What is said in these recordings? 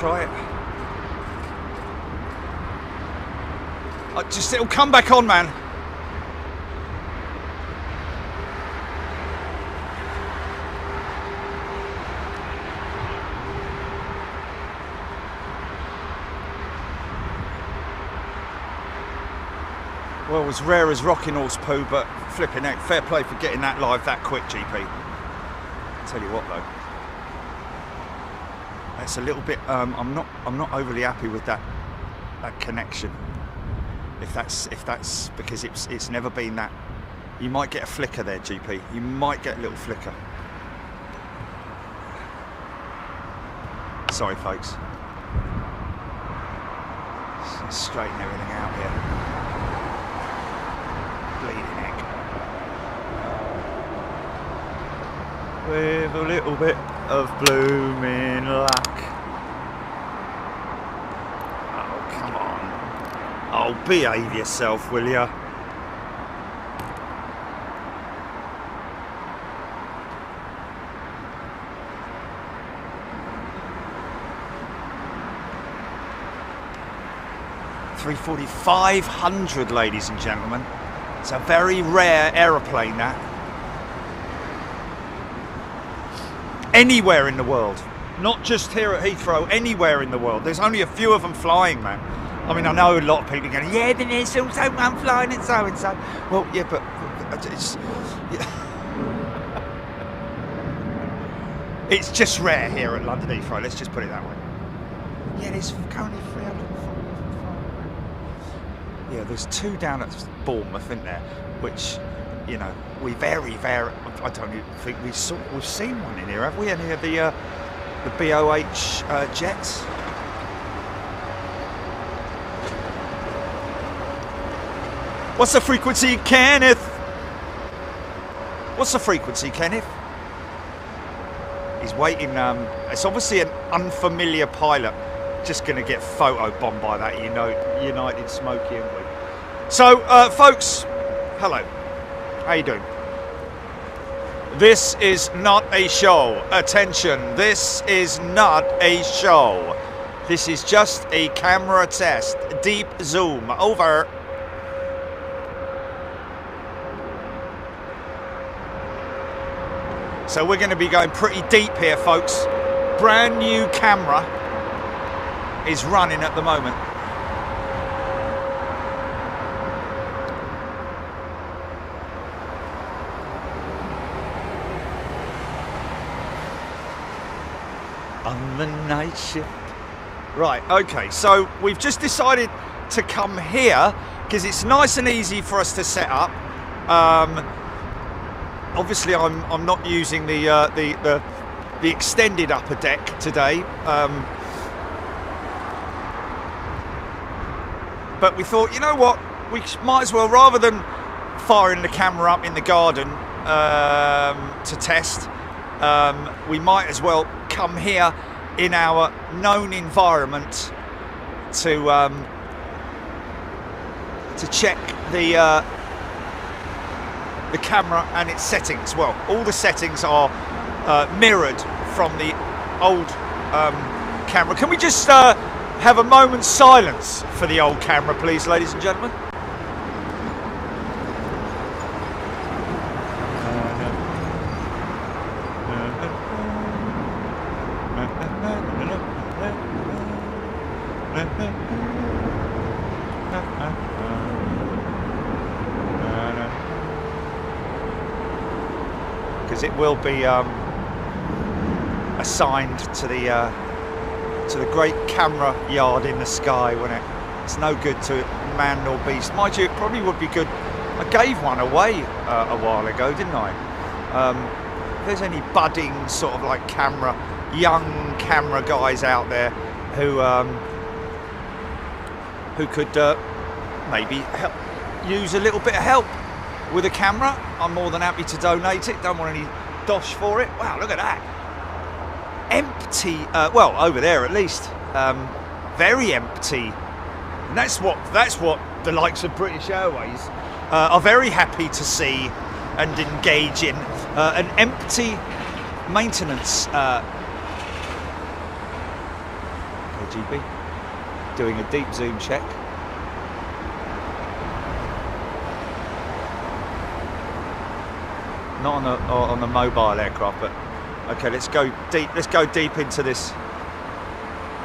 Try it. It'll come back on, man. Well, as rare as rocking horse poo, but flipping heck, fair play for getting that live that quick, GP. I'll tell you what though, it's a little bit. I'm not overly happy with that connection. If that's because it's never been that. You might get a flicker there, GP. You might get a little flicker. Sorry, folks. Let's straighten everything out here. Bleeding heck. With a little bit of blooming luck. Oh, come on. Oh, behave yourself, will ya? A340-500, ladies and gentlemen. It's a very rare aeroplane, that. Anywhere in the world, not just here at Heathrow, anywhere in the world. There's only a few of them flying, man. I mean, I know a lot of people going, yeah, but there's also one flying and so and so. Well, yeah, but it's, yeah. It's just rare here at London Heathrow. Let's just put it that way. Yeah, there's currently 300. Yeah, there's two down at Bournemouth, isn't there? Which, you know, we very. I don't even think we've seen one in here, have we? Any of the BOH jets? What's the frequency, Kenneth? What's the frequency, Kenneth? He's waiting. It's obviously an unfamiliar pilot. Just going to get photo-bombed by that, you know, United Smoky, aren't we? So, folks, hello. How you doing? This is not a show. Attention, this is not a show. This is just a camera test. Deep zoom. Over. So we're going to be going pretty deep here, folks. Brand new camera is running at the moment. On the night shift. Right, okay, so we've just decided to come here because it's nice and easy for us to set up. Obviously I'm not using the extended upper deck today. But we thought, you know what, we might as well, rather than firing the camera up in the garden to test, we might as well come here in our known environment to check the camera and its settings. Well, all the settings are mirrored from the old camera. Can we just have a moment's silence for the old camera, please, ladies and gentlemen? Because it will be assigned to the great camera yard in the sky, won't it? It's no good to man nor beast. Mind you, it probably would be good. I gave one away a while ago, didn't I? If there's any budding sort of like young camera guys out there who could maybe use a little bit of help with a camera, I'm more than happy to donate it. Don't want any dosh for it. Wow, look at that. Empty, well, over there at least, very empty. And that's what the likes of British Airways are very happy to see and engage in, an empty maintenance GP. Doing a deep zoom check. Not on the mobile aircraft, but okay. Let's go deep. Let's go deep into this.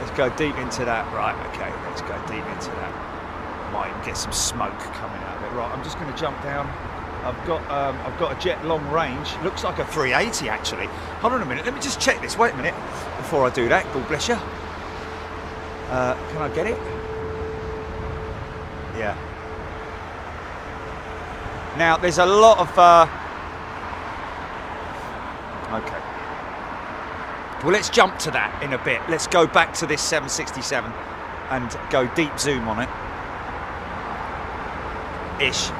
Let's go deep into that. Right. Okay. Let's go deep into that. Might even get some smoke coming out of it. Right. I'm just going to jump down. I've got a jet long range. Looks like a 380 actually. Hold on a minute. Let me just check this. Wait a minute before I do that. God bless you. Can I get it? Yeah. Now there's a lot of. Okay. Well, let's jump to that in a bit. Let's go back to this 767 and go deep zoom on it. Ish.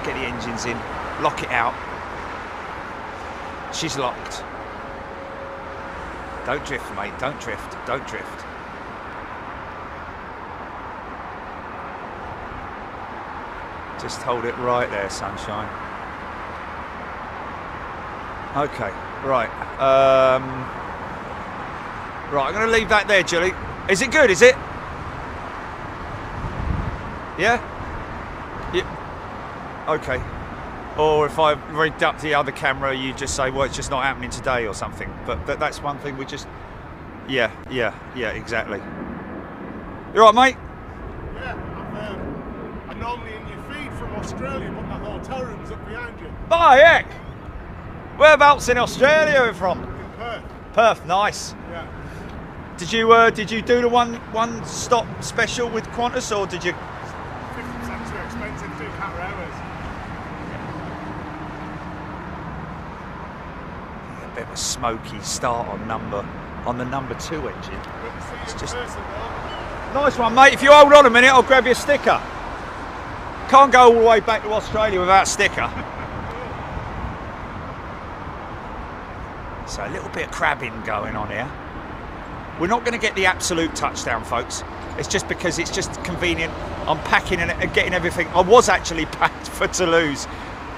Get the engines in. Lock it out. She's locked. Don't drift, mate. Don't drift. Don't drift. Just hold it right there, sunshine. Okay, right. Right, I'm going to leave that there, Julie. Is it good, is it? Yeah? Yeah. Okay. Or if I rigged up the other camera, you just say, well, it's just not happening today or something. But that's one thing we just... Yeah, exactly. You all right, mate? Yeah, I'm normally in your feed from Australia, but that hotel room's up behind you. Oh, heck! Whereabouts in Australia are you from? In Perth. Perth, nice. Yeah. Did you do the one stop special with Qantas, or did you? 50% too expensive to do Qatar Airways. A bit of a smoky start on the number 2 engine. It's just nice one, mate. If you hold on a minute, I'll grab you a sticker. Can't go all the way back to Australia without a sticker. So a little bit of crabbing going on here. We're not going to get the absolute touchdown, folks. It's just because it's just convenient. I'm packing and getting everything. I was actually packed for Toulouse,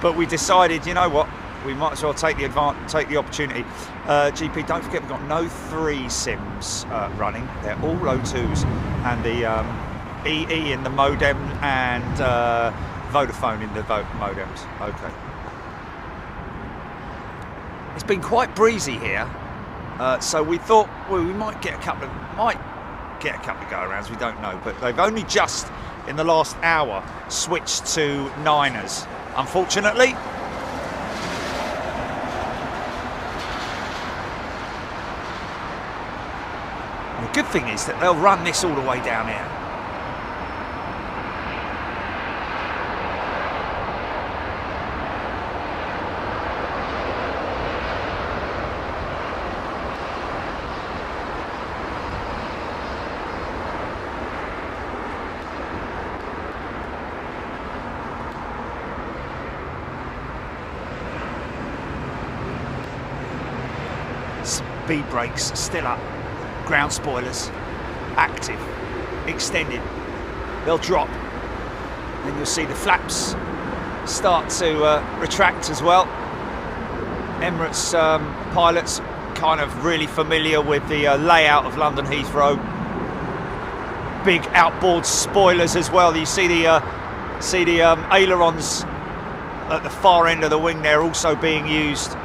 but we decided, you know what, we might as well take the opportunity. GP, don't forget we've got no 3 SIMs running. They're all O2s, and the EE in the modem and Vodafone in the modems. Okay. It's been quite breezy here, so we thought, well, we might get a couple of go-arounds. We don't know, but they've only just in the last hour switched to 9ers, unfortunately. And the good thing is that they'll run this all the way down here. Speed brakes still up, ground spoilers active, extended. They'll drop, and you'll see the flaps start to retract as well. Emirates pilots kind of really familiar with the layout of London Heathrow. Big outboard spoilers as well. You see the ailerons at the far end of the wing there also being used.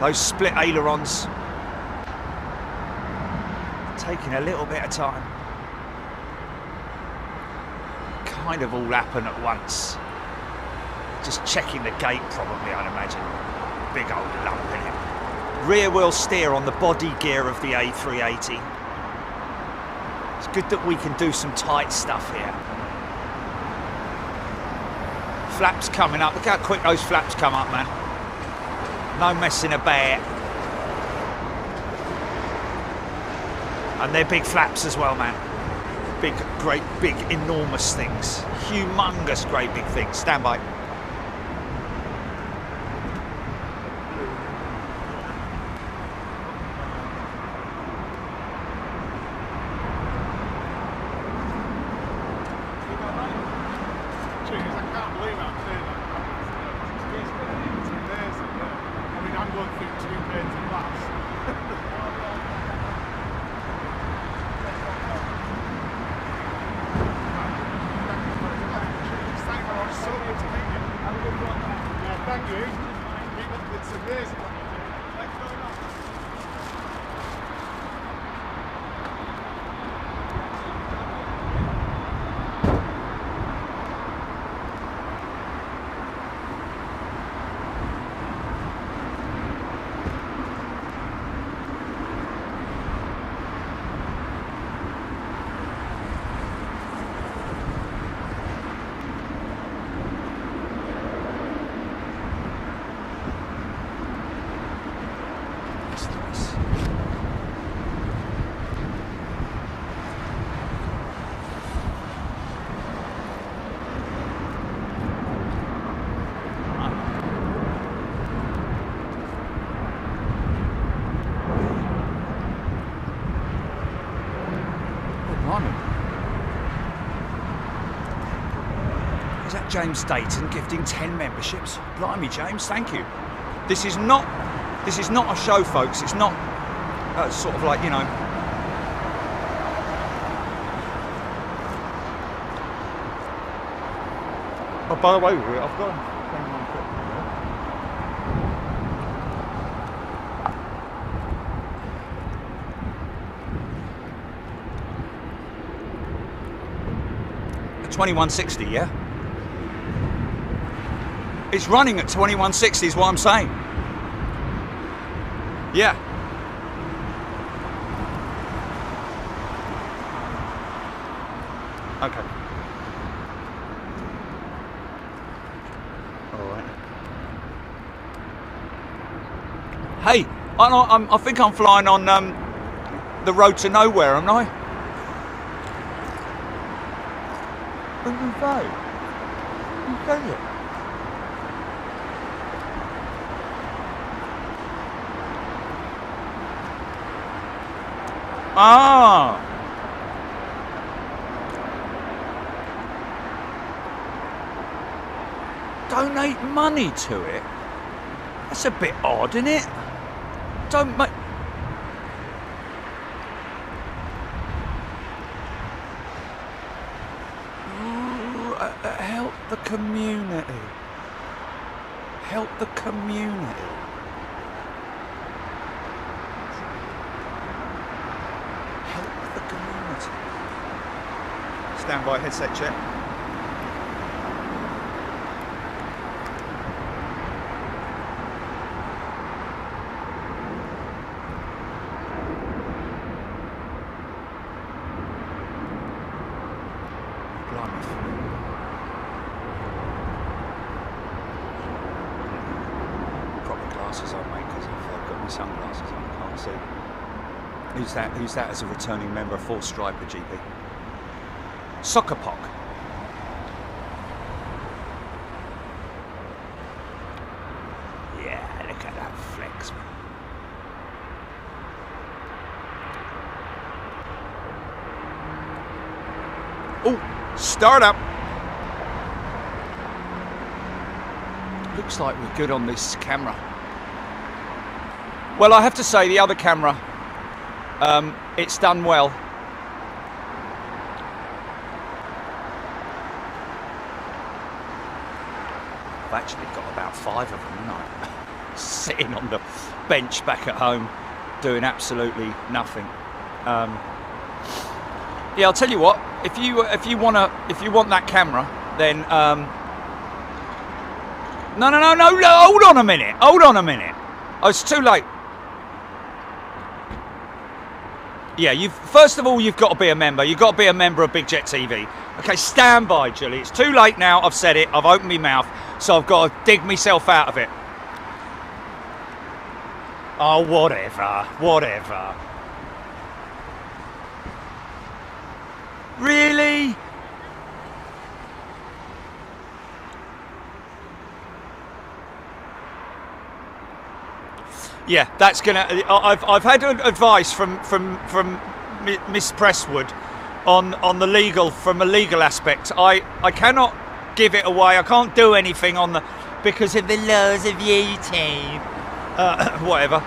Those split ailerons. Taking a little bit of time. Kind of all happen at once. Just checking the gate probably, I'd imagine. Big old lump in it. Rear wheel steer on the body gear of the A380. It's good that we can do some tight stuff here. Flaps coming up. Look how quick those flaps come up, man. No messing about. And they're big flaps as well, man. Big, great, big, enormous things. Humongous, great big things. Stand by. Blimey. Is that James Dayton gifting 10 memberships? Blimey, James, thank you. This is not a show, folks. It's not sort of like, you know. Oh, by the way, I've got 21 quid. At 21.60, yeah? It's running at 21.60 is what I'm saying. Yeah. Okay. All right. Hey, I think I'm flying on the road to nowhere, am I? Where do you go? You go it. Ah. Donate money to it? That's a bit odd, isn't it? Don't make... Help the community. Help the community. Help the community. Stand by, headset check. Who's that as a returning member? Full striper GP. Soccer Pock. Yeah, look at that flex, man. Oh, start up. Looks like we're good on this camera. Well, I have to say the other camera, it's done well. I've actually got about 5 of them, haven't I? Sitting on the bench back at home, doing absolutely nothing. Yeah, I'll tell you what. If you want that camera, then no. Hold on a minute. Oh, it's too late. Yeah, first of all, you've got to be a member. You've got to be a member of Big Jet TV. Okay, stand by, Julie. It's too late now. I've said it. I've opened my mouth, so I've got to dig myself out of it. Oh, whatever. Really? Yeah, that's gonna. I've had advice from Miss Presswood on the legal, from a legal aspect. I cannot give it away. I can't do anything on the, because of the laws of YouTube. Whatever.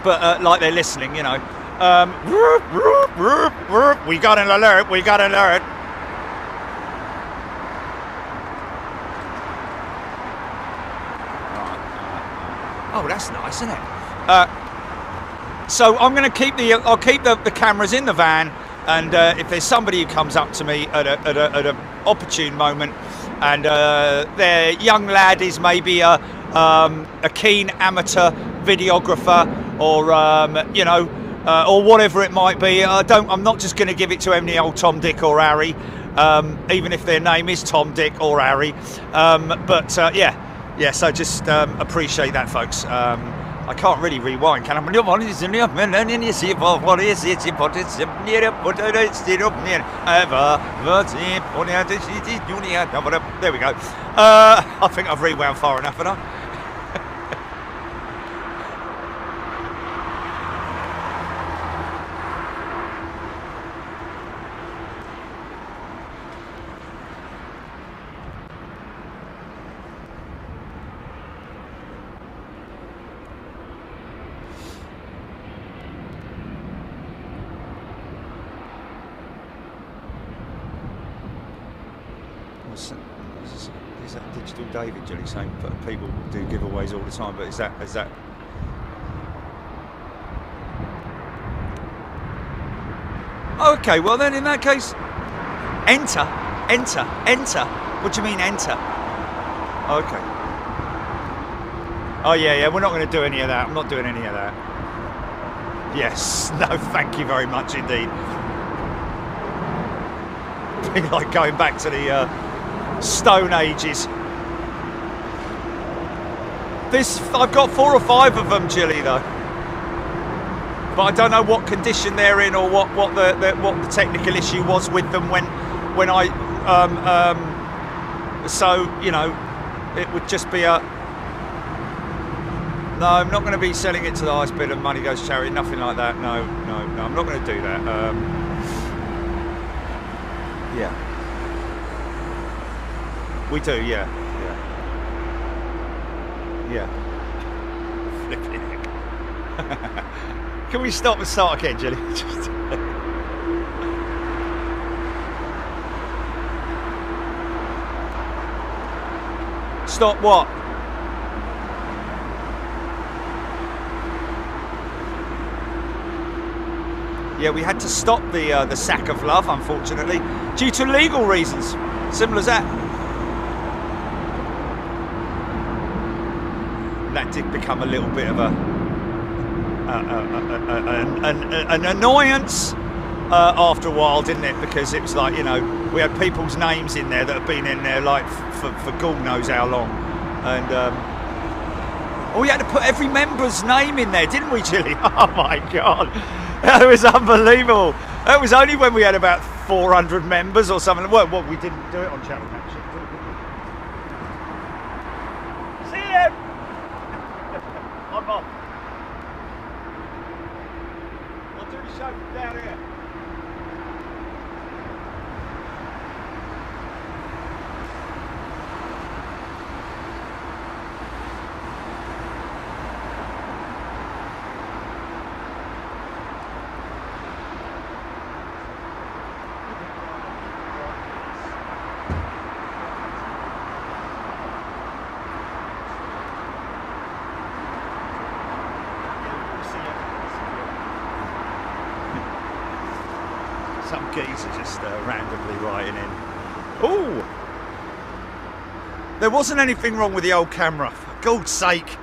But like they're listening, you know. We got an alert. Oh, that's nice, isn't it? So I'm going to keep I'll keep the cameras in the van, and if there's somebody who comes up to me at an opportune moment, and their young lad is maybe a keen amateur videographer, or you know, or whatever it might be, I'm not just going to give it to any old Tom, Dick, or Harry, even if their name is Tom, Dick, or Harry. Yeah. Yes, I just appreciate that, folks. I can't really rewind, can I? There we go. I think I've rewound far enough, haven't I? Is that Digital David, Julie, saying people do giveaways all the time, but is that... Okay, well then in that case, enter. What do you mean enter? Okay. Oh yeah, we're not going to do any of that. I'm not doing any of that. Yes, no, thank you very much indeed. Be like going back to the Stone Ages. I've got 4 or 5 of them, Jilly, though. But I don't know what condition they're in or what the technical issue was with them when I so you know, it would just be a no. I'm not going to be selling it to the highest bidder. Money goes to charity. Nothing like that. No. I'm not going to do that. Yeah, we do. Yeah. Flipping heck. Can we stop and start again, Jenny? Stop what? Yeah, we had to stop the sack of love, unfortunately, due to legal reasons. Simple as that. That did become a little bit of an annoyance after a while, didn't it? Because it was like, you know, we had people's names in there that have been in there like for God knows how long, and we had to put every member's name in there, didn't we, Jilly? Oh my God, that was unbelievable. That was only when we had about 400 members or something. Well, we didn't do it on Channel Action. See you. I'm off. I'll do the show from down here. Some geezer just randomly writing in. Oh, there wasn't anything wrong with the old camera, for God's sake.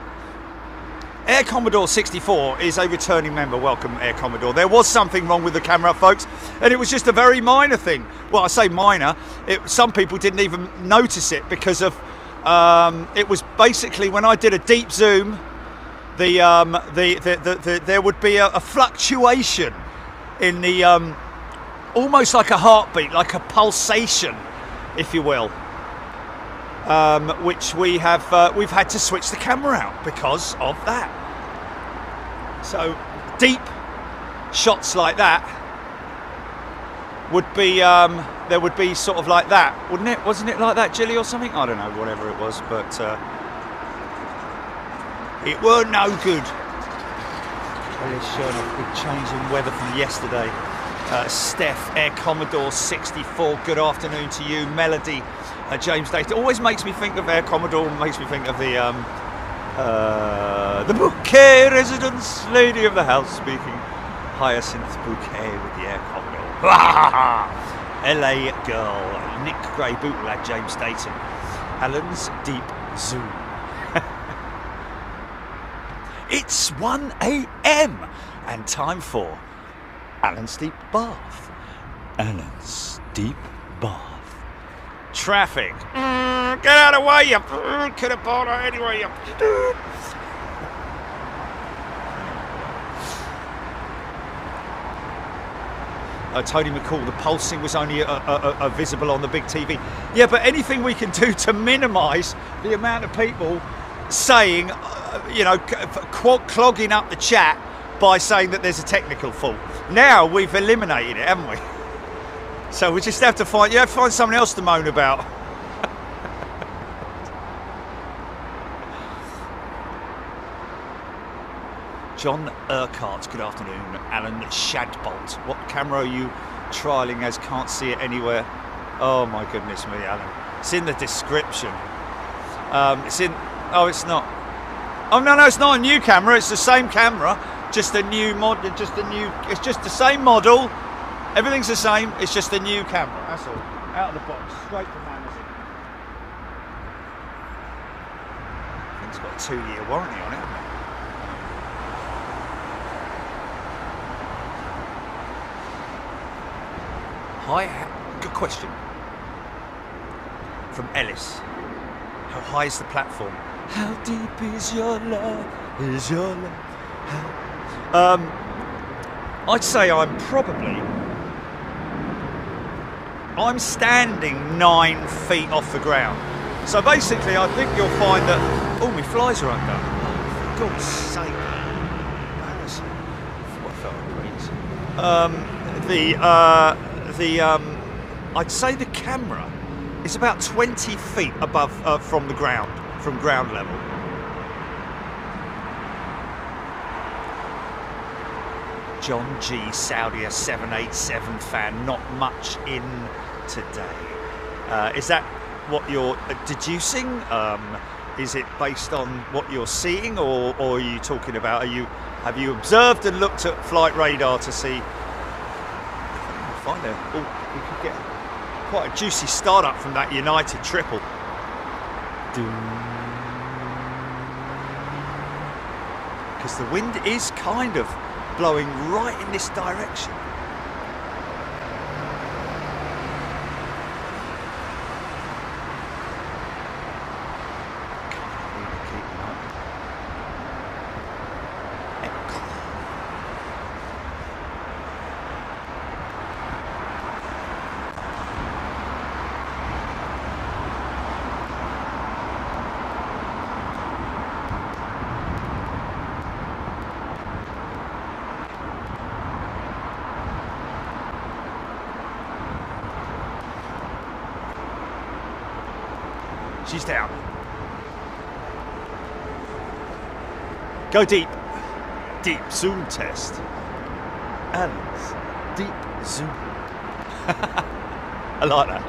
Air Commodore 64 is a returning member. Welcome, Air Commodore. There was something wrong with the camera, folks, and it was just a very minor thing. Well, I say minor. Some people didn't even notice it because of it was basically when I did a deep zoom, there would be a fluctuation in the almost like a heartbeat, like a pulsation, if you will, which we've had to switch the camera out because of that. So deep shots like that would be there would be sort of like that, wouldn't it? Wasn't it like that, Jilly, or something? I don't know, whatever it was, but it weren't no good. Well, it's showing a big change in weather from yesterday. Steph, Air Commodore 64, good afternoon to you. Melody, James Date. It always makes me think of Air Commodore, makes me think of the bouquet residence, lady of the house speaking. Hyacinth Bouquet with the Air Commodore. LA girl, Nick Gray, bootleg, James Dayton. Alan's Deep Zoom. It's 1 AM and time for Alan's Deep Bath. Alan's Deep Bath. Traffic. Get out of the way, you could have bought her anyway, you. Tony McCall, the pulsing was only visible on the big TV. Yeah, but anything we can do to minimise the amount of people saying, you know, clogging up the chat by saying that there's a technical fault. Now we've eliminated it, haven't we? So we just have to find something else to moan about. John Urquhart, good afternoon. Alan Shadbolt, what camera are you trialling as? Can't see it anywhere. Oh my goodness me, Alan. It's in the description. It's in. Oh, it's not. Oh no, it's not a new camera. It's the same camera, just a new mod. Just a new. It's just the same model. Everything's the same. It's just a new camera. That's all. Out of the box, straight from Amazon. I think it's got a 2-year warranty on it, hasn't it? Hi. Good question. From Ellis. How high is the platform? How deep is your love? Is your love? I'd say I'm standing 9 feet off the ground. So basically, I think you'll find that. Oh, my flies are undone. Oh, for God's sake! I'd say the camera is about 20 feet above from the ground, from ground level. John G. Saudia 787 fan, not much in today. Is that what you're deducing? Is it based on what you're seeing, or are you talking about? Have you observed and looked at flight radar to see? Find out. Oh, we could get quite a juicy startup from that United triple. Because the wind is kind of blowing right in this direction. She's down. Go deep. Deep zoom test. Alan's deep zoom. I like that.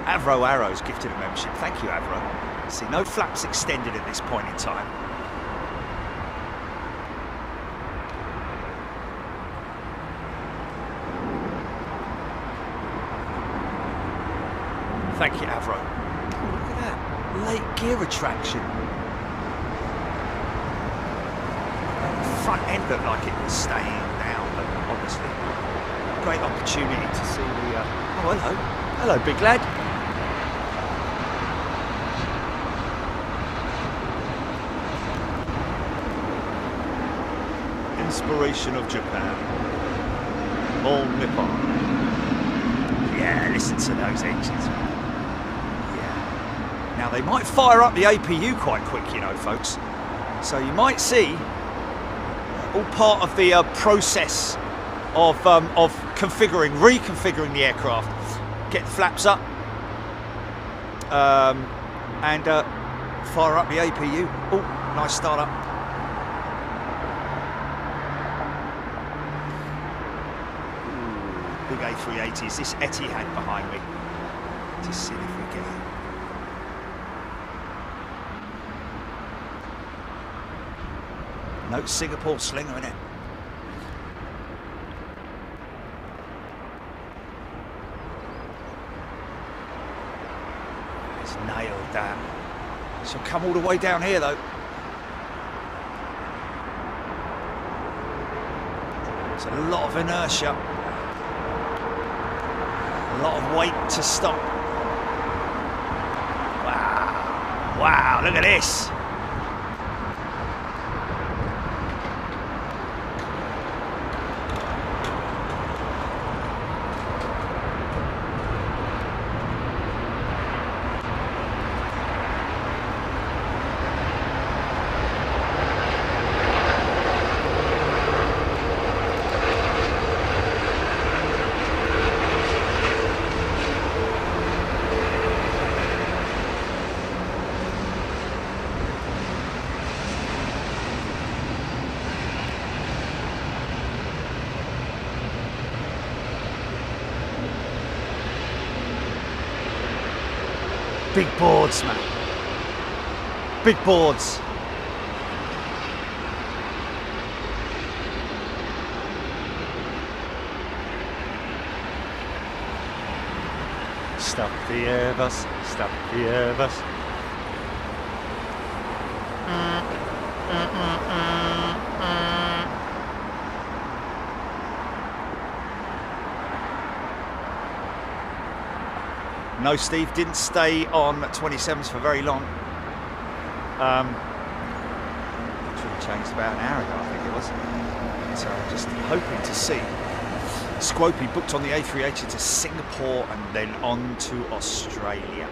Avro Arrows gifted a membership. Thank you, Avro. See, no flaps extended at this point in time. Thank you, Avro. Look at that. Late gear retraction. The front end looked like it was staying down, but obviously, great opportunity to see the. Oh, hello. Hello, big lad. Inspiration of Japan. All Nippon. Yeah, listen to those engines. Now they might fire up the APU quite quick, you know, folks. So you might see all part of the process of reconfiguring the aircraft. Get the flaps up and fire up the APU. Oh, nice start up. Ooh, big A380s. This Etihad behind me. Just see if we get it. No Singapore slinger in it. It's nailed down. She'll come all the way down here though. It's a lot of inertia. A lot of weight to stop. Wow. Wow, look at this. Big boards, man. Big boards. Stop the AIRBUS, stop the AIRBUS. No, Steve didn't stay on 27s for very long. Should have changed about an hour ago, I think it was. So I'm just hoping to see. Squopey booked on the A380 to Singapore and then on to Australia.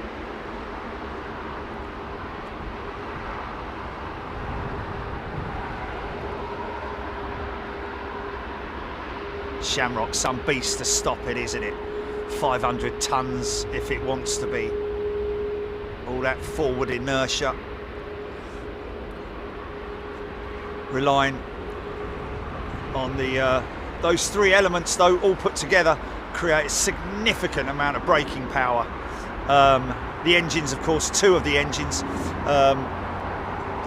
Shamrock, some beast to stop it, isn't it? 500 tons if it wants to be. All that forward inertia. Relying on the those three elements, though, all put together, create a significant amount of braking power. The engines, of course, two of the engines, the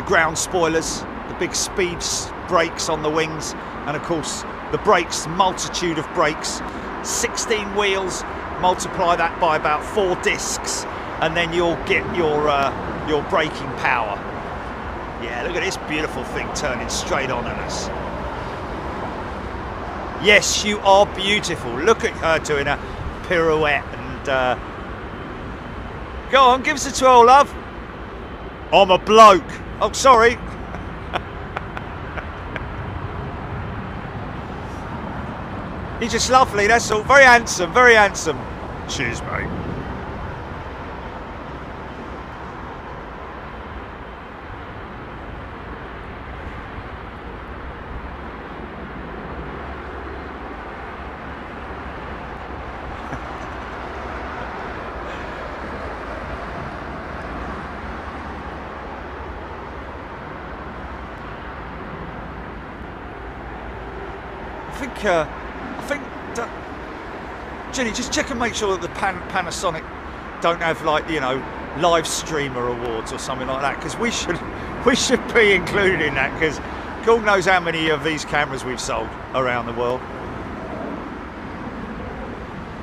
ground spoilers, the big speed brakes on the wings, and of course the brakes, multitude of brakes, 16 wheels, multiply that by about 4 discs, and then you'll get your braking power. Yeah, look at this beautiful thing turning straight on at us. Yes, you are beautiful. Look at her doing a pirouette and go on, give us a twirl, love. I'm a bloke. Oh, sorry. He's just lovely, that's all. Very handsome, very handsome. Cheers, mate. I think, Jenny, just check and make sure that the Panasonic don't have, like, you know, live streamer awards or something like that, because we should be included in that, because God knows how many of these cameras we've sold around the world.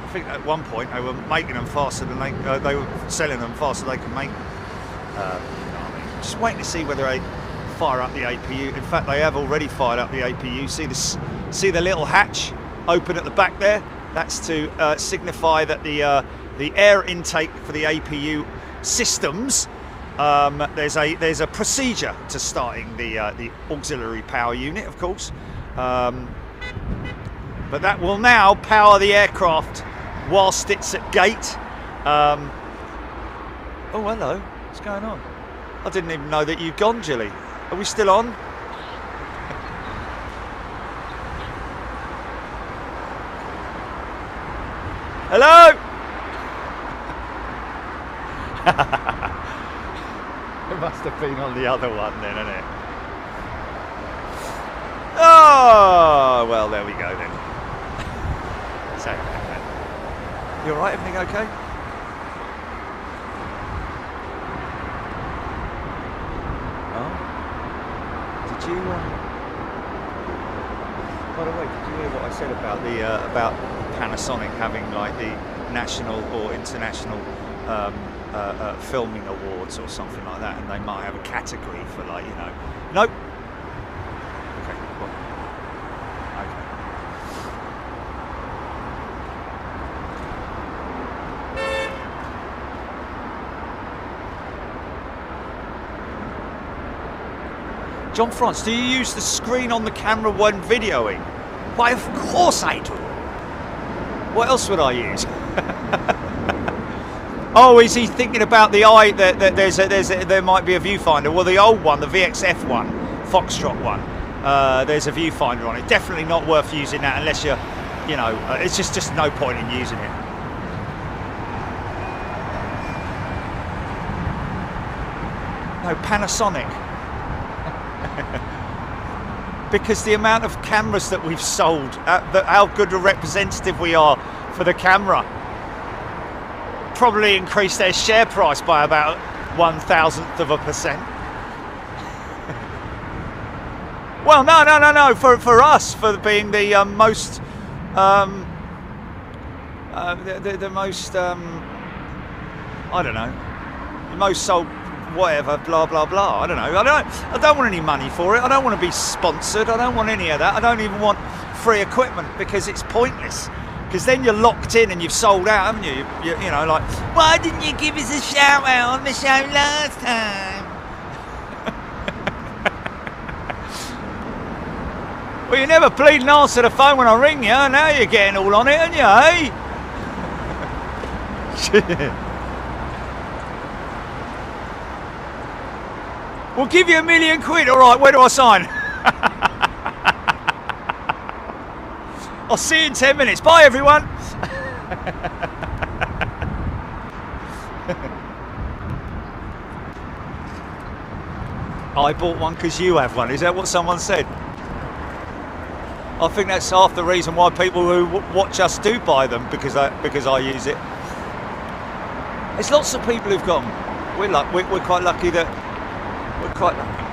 I think at one point they were making them faster than they were selling them faster than they could make. Just waiting to see whether they fire up the APU. In fact, they have already fired up the APU. See the little hatch open at the back there? That's to signify that the air intake for the APU systems, there's a procedure to starting the auxiliary power unit, of course, but that will now power the aircraft whilst it's at gate. Oh, hello, what's going on? I didn't even know that you'd gone, Jilly. Are we still on? Hello? It must have been on the other one then, isn't it? Oh, well, there we go then. So, you alright? Everything okay? Oh. Did you, by the way, did you hear what I said about the, about Panasonic having, like, the national or international filming awards or something like that, and they might have a category for, like, you know. Nope. Okay. Well, okay. John France, do you use the screen on the camera when videoing? Why, of course I do. What else would I use? Oh, is he thinking about the eye? That there might be a viewfinder. Well, the old one, the VXF one, Foxtrot one, there's a viewfinder on it. Definitely not worth using that unless you're, you know, it's just no point in using it. No, Panasonic. Because the amount of cameras that we've sold, how good a representative we are for the camera. probably increase their share price by about 1/1000%. Well, no. For us, for being the most, the most, I don't know, the most sold, whatever, blah blah blah. I don't know. I don't want any money for it. I don't want to be sponsored. I don't want any of that. I don't even want free equipment because it's pointless. Because then you're locked in and you've sold out, haven't you? You know, like, why didn't you give us a shout out on the show last time? Well, you never bleeding answer the phone when I ring you. Now you're getting all on it, aren't you, eh? We'll give you £1 million. All right, where do I sign? I'll see you in 10 minutes. Bye, everyone. I bought one because you have one. Is that what someone said? I think that's half the reason why people who watch us do buy them, because I use it. There's lots of people who've got them. We're quite lucky that we're quite lucky.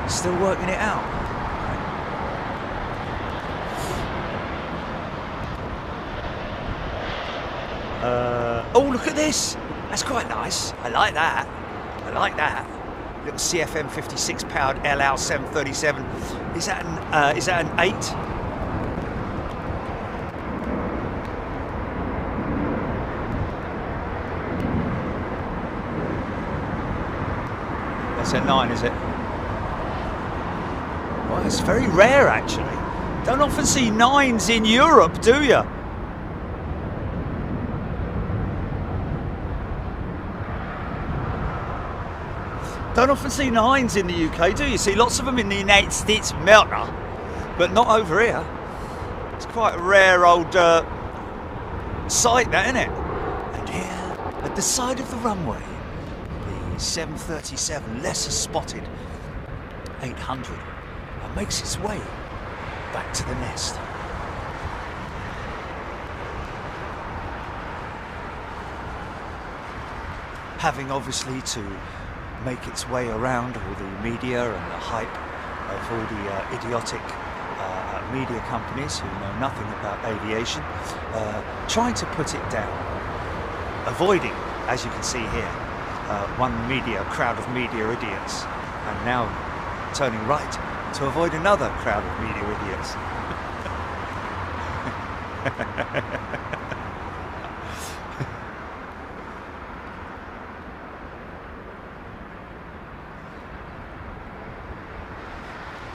Still working it out. Oh, look at this. That's quite nice. I like that. I like that. Little CFM 56 powered LL 737. Is that an 8? That's a 9, is it? Well, it's very rare actually. Don't often see 9s in Europe, do you? Don't often see 9s in the UK, do you? See lots of them in the United States, America, but not over here. It's quite a rare old sight, that, isn't it? And here, at the side of the runway, the 737 lesser spotted 800 makes its way back to the nest. Having obviously to make its way around all the media and the hype of all the idiotic media companies who know nothing about aviation, trying to put it down, avoiding, as you can see here, one crowd of media idiots, and now turning right to avoid another crowd of media idiots.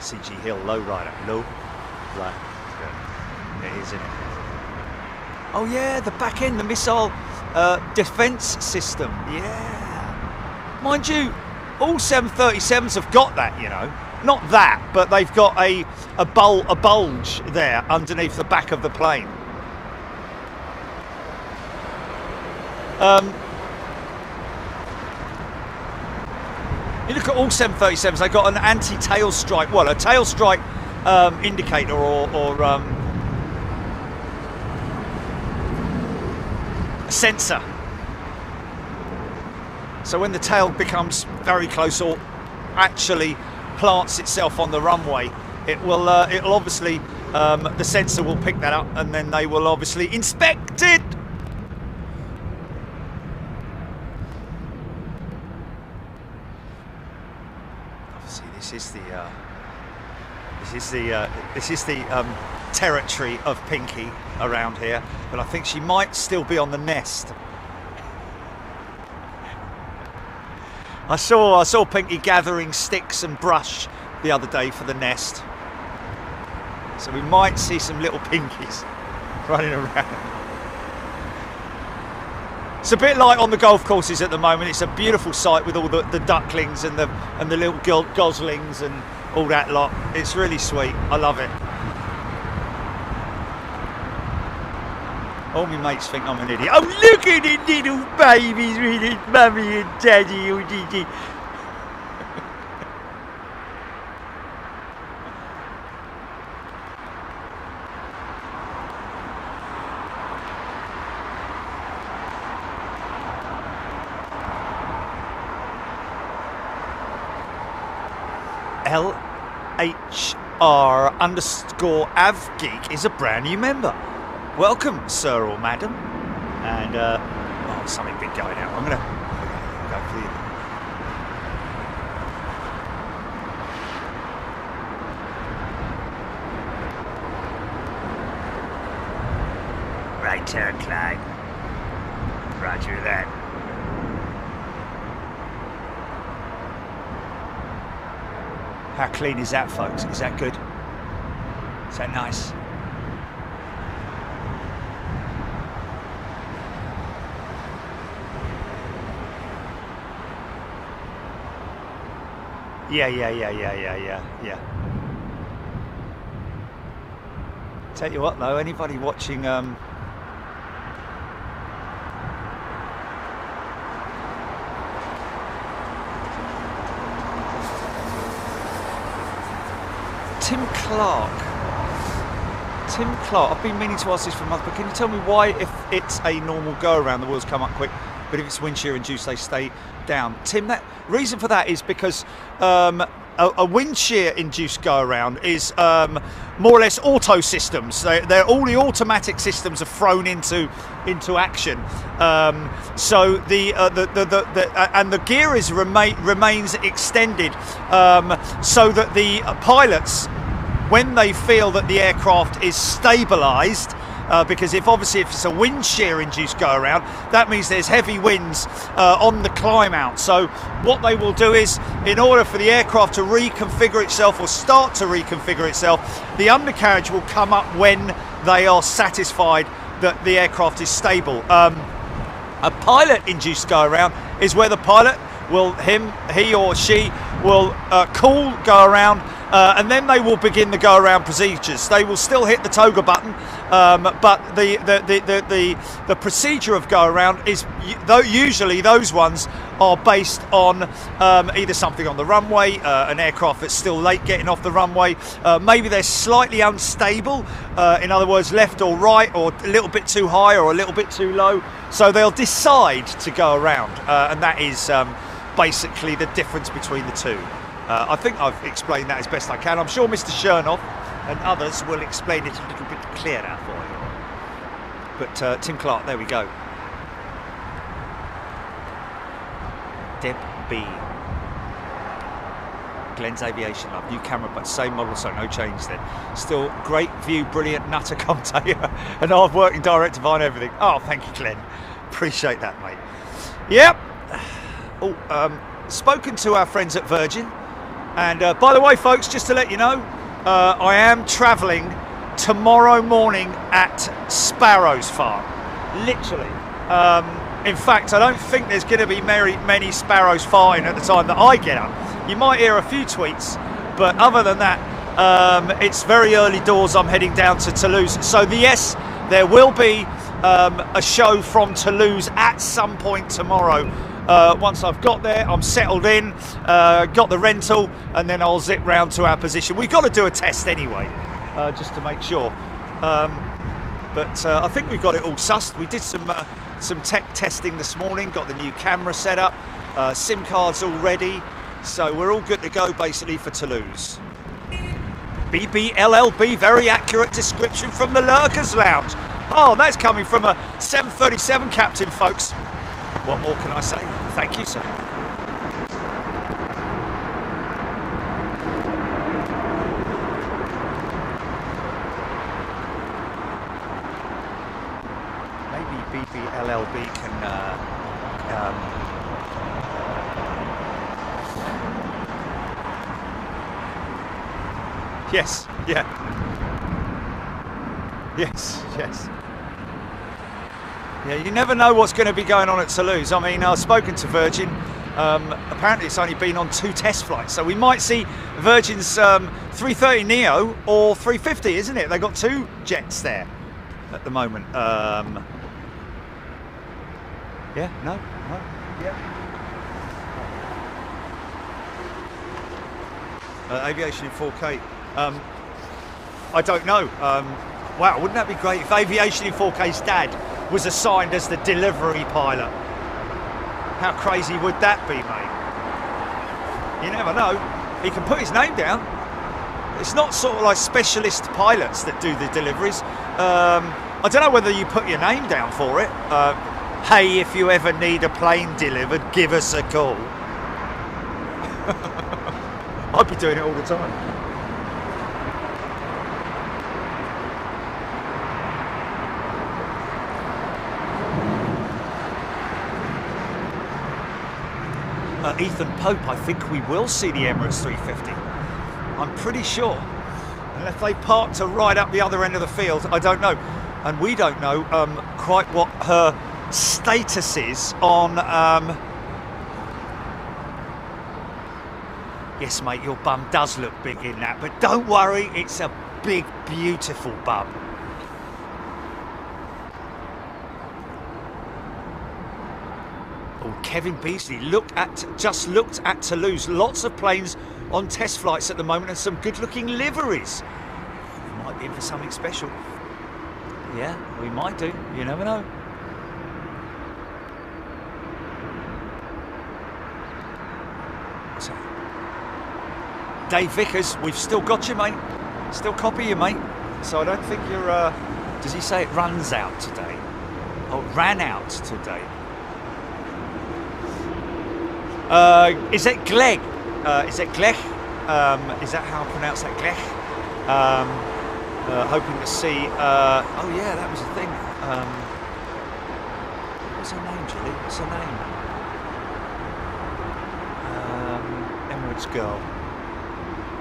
CG Hill lowrider, low, right, it is, isn't it? Oh yeah, the back end, the missile defence system, yeah. Mind you, all 737s have got that, you know. Not that, but they've got a bulge there underneath the back of the plane. You look at all 737s, they've got an anti-tail strike, well, a tail strike indicator or a sensor. So when the tail becomes very close or actually plants itself on the runway, it'll obviously, the sensor will pick that up and then they will obviously inspect it. This is the territory of Pinky around here, but I think she might still be on the nest. I saw Pinky gathering sticks and brush the other day for the nest, so we might see some little Pinkies running around. It's a bit like on the golf courses at the moment. It's a beautiful sight with all the ducklings and the little goslings and all that lot. It's really sweet. I love it. All my mates think I'm an idiot. Oh, look at the little babies with his mummy and daddy. LHR_AvGeek is a brand new member. Welcome, sir or madam. And, oh, something big going out. I'm going to go for the... Right turn, Clyde. Roger that. How clean is that, folks? Is that good? Is that nice? Yeah. Tell you what, though, anybody watching Tim Clark, I've been meaning to ask this for a month, but can you tell me why, if it's a normal go around, the wheels come up quick, but if it's wind shear induced, they stay down? Tim, that reason for that is because a wind shear induced go around is more or less auto systems. They're all the automatic systems are thrown into action. So the gear is remains extended, so that the pilots, when they feel that the aircraft is stabilised, because if it's a wind shear induced go around, that means there's heavy winds on the climb out. So what they will do is, in order for the aircraft to reconfigure itself or start to reconfigure itself, the undercarriage will come up when they are satisfied that the aircraft is stable. A pilot induced go around is where the pilot will, he or she will cool go around, and then they will begin the go around procedures. They will still hit the toga button, but the procedure of go around is, usually those ones are based on either something on the runway, an aircraft that's still late getting off the runway, maybe they're slightly unstable, in other words left or right, or a little bit too high or a little bit too low, so they'll decide to go around, and that is basically the difference between the two. I think I've explained that as best I can. I'm sure Mr. Chernoff and others will explain it a little bit clearer for you. But Tim Clark, there we go. Deb B. Glenn's Aviation Love. New camera, but same model, so no change then. Still great view, brilliant nutter commentator, and hard-working director behind everything. Oh, thank you, Glenn. Appreciate that, mate. Yep. Oh, spoken to our friends at Virgin. And by the way, folks, just to let you know, I am travelling tomorrow morning at Sparrows Farm. Literally. In fact, I don't think there's going to be many sparrows flying at the time that I get up. You might hear a few tweets, but other than that, it's very early doors. I'm heading down to Toulouse. So yes, there will be a show from Toulouse at some point tomorrow. Once I've got there, I'm settled in, got the rental, and then I'll zip round to our position. We've got to do a test anyway, just to make sure. But I think we've got it all sussed. We did some tech testing this morning, got the new camera set up, SIM cards all ready, so we're all good to go basically for Toulouse. BBLLB, very accurate description from the Lurkers Lounge. Oh, that's coming from a 737 captain, folks. What more can I say? Thank you, sir. Maybe BBLLB can yes, yeah. Yes. Yeah, you never know what's going to be going on at Toulouse. I mean, I've spoken to Virgin. Apparently it's only been on 2 test flights, so we might see Virgin's 330 Neo or 350, isn't it? They've got 2 jets there at the moment. Yeah, no, yeah. Aviation in 4K. I don't know. Wow, wouldn't that be great if Aviation in 4K's dad was assigned as the delivery pilot? How crazy would that be, mate? You never know. He can put his name down. It's not sort of like specialist pilots that do the deliveries. I don't know whether you put your name down for it. Hey, if you ever need a plane delivered, give us a call. I'd be doing it all the time. Ethan Pope, I think we will see the Emirates 350. I'm pretty sure. Unless they parked her right up the other end of the field, I don't know. And we don't know quite what her status is on... Yes, mate, your bum does look big in that, but don't worry, it's a big, beautiful bum. Oh, Kevin Beasley just looked at Toulouse. Lots of planes on test flights at the moment and some good-looking liveries. We might be in for something special. Yeah, we might do. You never know. So, Dave Vickers, we've still got you, mate. Still copy you, mate. So I don't think you're... does he say it runs out today? Oh, ran out today. Is it Gleg? Is it Glech? Is that how I pronounce that? Glech? Hoping to see... oh yeah, that was the thing. What's her name, Julie? What's her name? Emirates girl.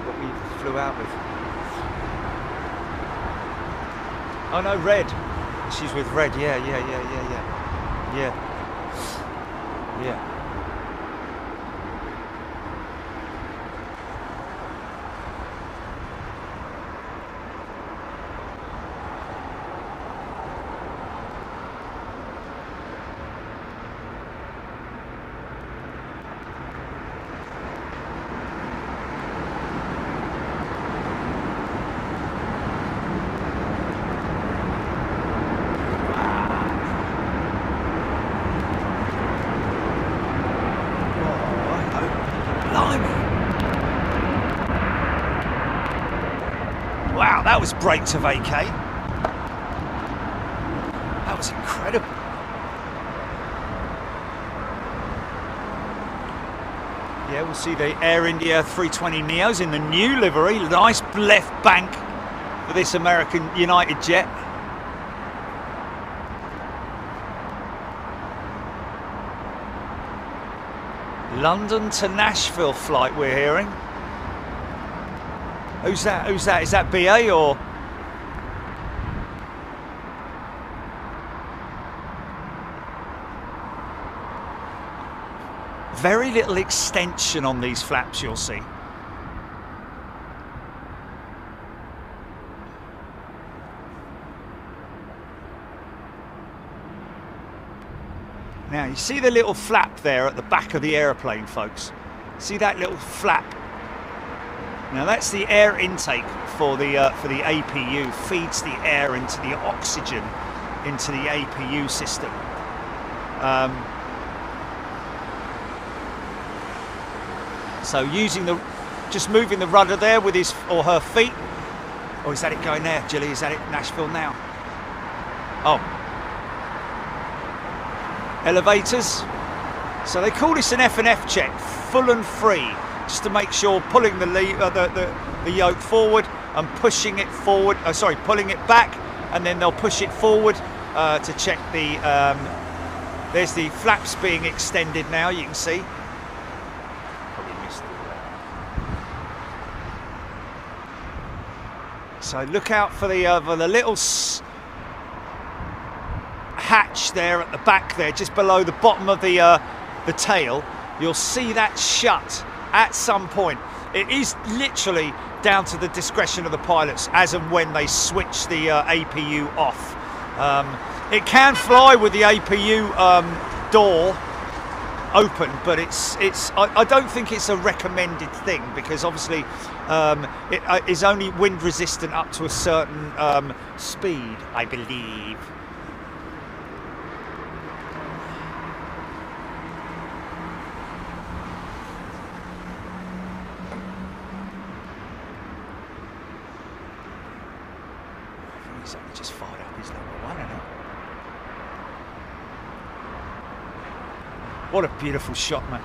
What we flew out with. Oh no, Red. She's with Red. Yeah. Wow, that was brake to vacate. That was incredible. Yeah, we'll see the Air India 320 Neos in the new livery. Nice left bank for this American United jet. London to Nashville flight, we're hearing. Who's that? Who's that? Is that BA or? Very little extension on these flaps, you'll see. Now, you see the little flap there at the back of the aeroplane, folks? See that little flap? Now that's the air intake for the APU, feeds the air into the oxygen into the APU system. So just moving the rudder there with his or her feet. Or is that it going there, Gilly? Is that it, Nashville now? Oh. Elevators. So they call this an F&F check, full and free. Just to make sure pulling the yoke forward and pushing it forward, pulling it back, and then they'll push it forward to check the, there's the flaps being extended now, you can see. Probably missed it. So look out for the little hatch there at the back there, just below the bottom of the tail. You'll see that shut at some point. It is literally down to the discretion of the pilots as and when they switch the APU off. It can fly with the APU door open, but I don't think it's a recommended thing, because obviously it is only wind resistant up to a certain speed, I believe. He's only just fired up his number 1, isn't it? What a beautiful shot, man.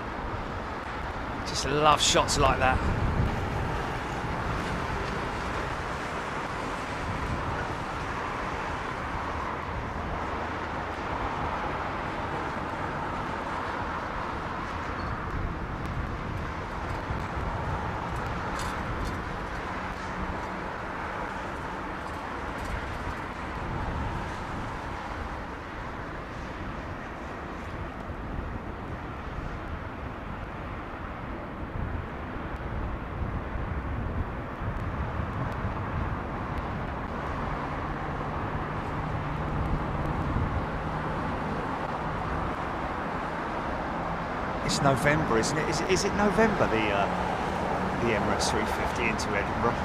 Just love shots like that. It's November, isn't it? Is it November, the Emirates 350 into Edinburgh?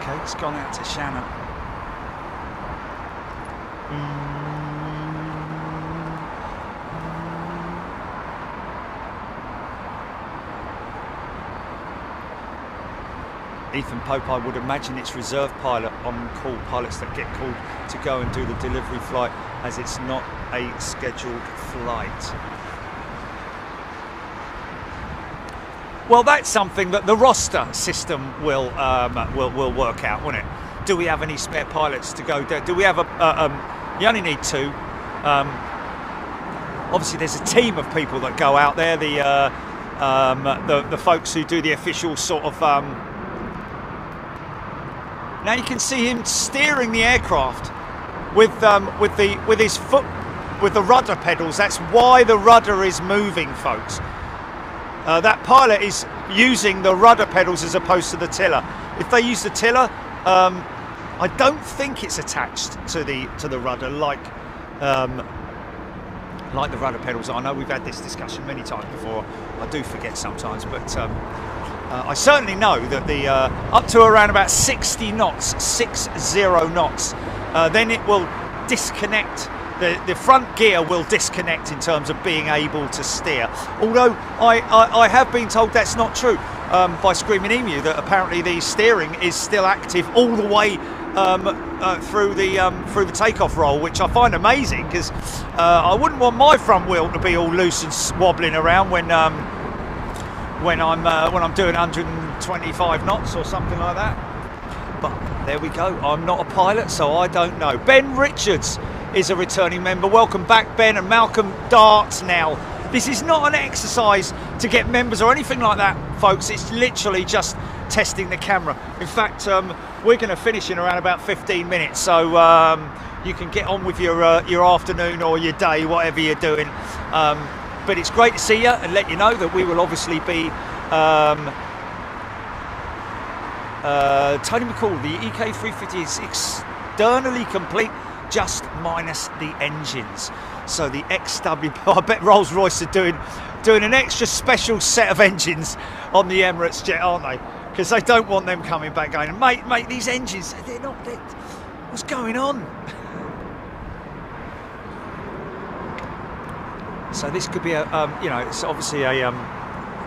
Okay, it's gone out to Shannon. Ethan Pope, I would imagine it's reserve pilot on call, pilots that get called to go and do the delivery flight, as it's not a scheduled flight. Well, that's something that the roster system will work out, won't it? Do we have any spare pilots to go there? Do we have you only need 2. Obviously, there's a team of people that go out there. The folks who do the official sort of. Now you can see him steering the aircraft with his foot, with the rudder pedals. That's why the rudder is moving, folks. That pilot is using the rudder pedals as opposed to the tiller. If they use the tiller, I don't think it's attached to the rudder like the rudder pedals are. I know we've had this discussion many times before. I do forget sometimes, but I certainly know that the up to around about 60 knots, 60 knots, then it will disconnect. The front gear will disconnect in terms of being able to steer. Although I have been told that's not true by Screaming Emu, that apparently the steering is still active all the way through the takeoff roll, which I find amazing, because I wouldn't want my front wheel to be all loose and wobbling around when I'm doing 125 knots or something like that. But there we go. I'm not a pilot, so I don't know. Ben Richards is a returning member. Welcome back, Ben. And Malcolm Darts now. This is not an exercise to get members or anything like that, folks. It's literally just testing the camera. In fact, we're going to finish in around about 15 minutes, so you can get on with your afternoon or your day, whatever you're doing. But it's great to see you and let you know that we will obviously be Tony McCall. The EK350 is externally complete, just minus the engines. So the XW, I bet Rolls-Royce are doing an extra special set of engines on the Emirates jet, aren't they? Because they don't want them coming back going, mate, these engines, they're not, what's going on? So this could be it's obviously a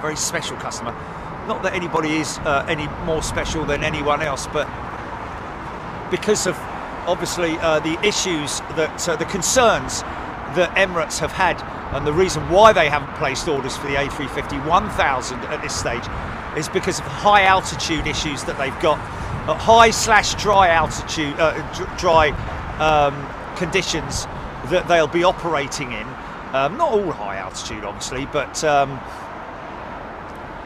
very special customer. Not that anybody is any more special than anyone else, but because of obviously the issues that the concerns that Emirates have had, and the reason why they haven't placed orders for the A350-1000 at this stage is because of high altitude issues that they've got, high/dry altitude, dry conditions that they'll be operating in. Not all high altitude, obviously, but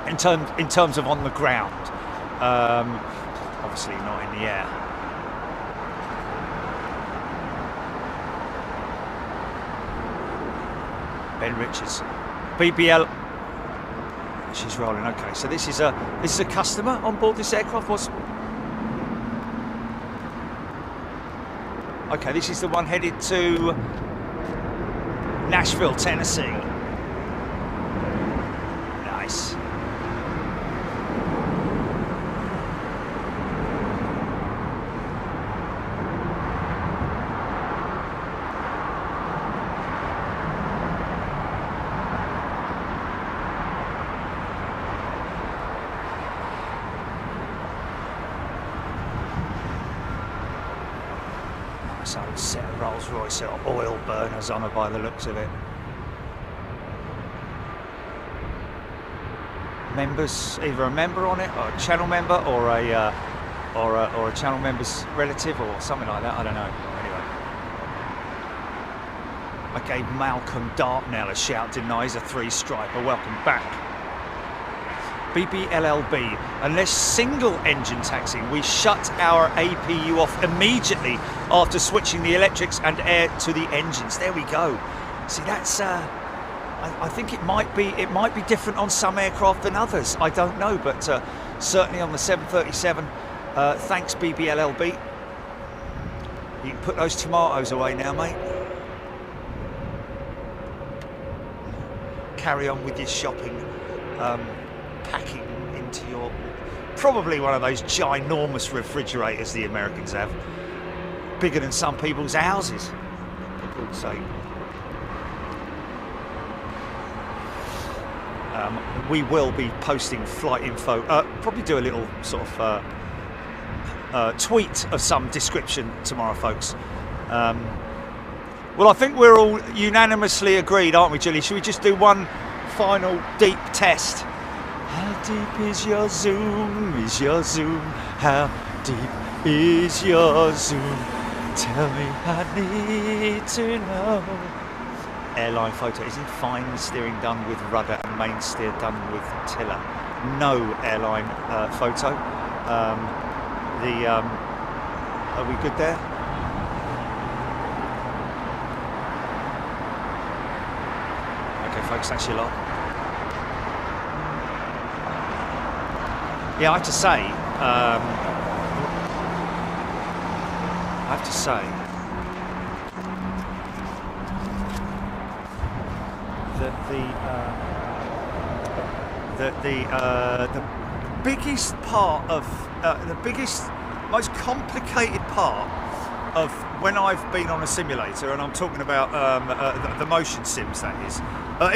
in terms of on the ground, obviously not in the air. Ben Richards, BBL. She's rolling. Okay, so this is a customer on board this aircraft. Okay, this is the one headed to Nashville, Tennessee. Nice. Nice old set of Rolls Royce oil burners on her by the looks of it. Members, either a member on it, or a channel member, or a channel member's relative, or something like that. I don't know. Anyway, I gave Malcolm Dartnell a shout, didn't I? He's a 3-striper. Welcome back. BBLLB. Unless single engine taxiing, we shut our APU off immediately after switching the electrics and air to the engines. There we go. See, that's I think it might be different on some aircraft than others. I don't know, but certainly on the 737. Thanks, BBLLB. You can put those tomatoes away now, mate. Carry on with your shopping, packing into your probably one of those ginormous refrigerators the Americans have, bigger than some people's houses, for God's sake. We will be posting flight info, probably do a little sort of tweet of some description tomorrow, folks. Well, I think we're all unanimously agreed, aren't we, Julie? Should we just do one final deep test? How deep is your zoom? Is your zoom? How deep is your zoom? Tell me, I need to know. Airline photo. Is it fine steering done with rudder and main steer done with tiller? No airline photo. Are we good there? Okay, folks, thanks a lot. Yeah, I have to say, that the biggest part of most complicated part of when I've been on a simulator, and I'm talking about the motion sims, that is,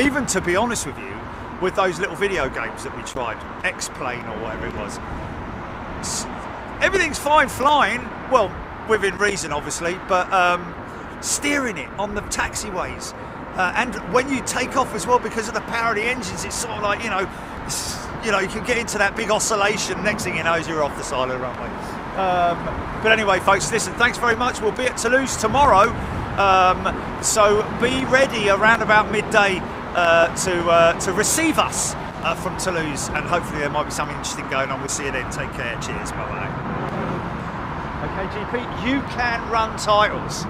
even to be honest with you, with those little video games that we tried, X-Plane or whatever it was, everything's fine flying, well, within reason obviously, but steering it on the taxiways, and when you take off as well, because of the power of the engines, it's sort of like, you know, you can get into that big oscillation. Next thing you know is you're off the side of the runway. But anyway, folks, listen, thanks very much. We'll be at Toulouse tomorrow, so be ready around about midday to receive us from Toulouse, and hopefully there might be something interesting going on. We'll see you then. Take care. Cheers. Bye bye. Okay, GP, you can run titles.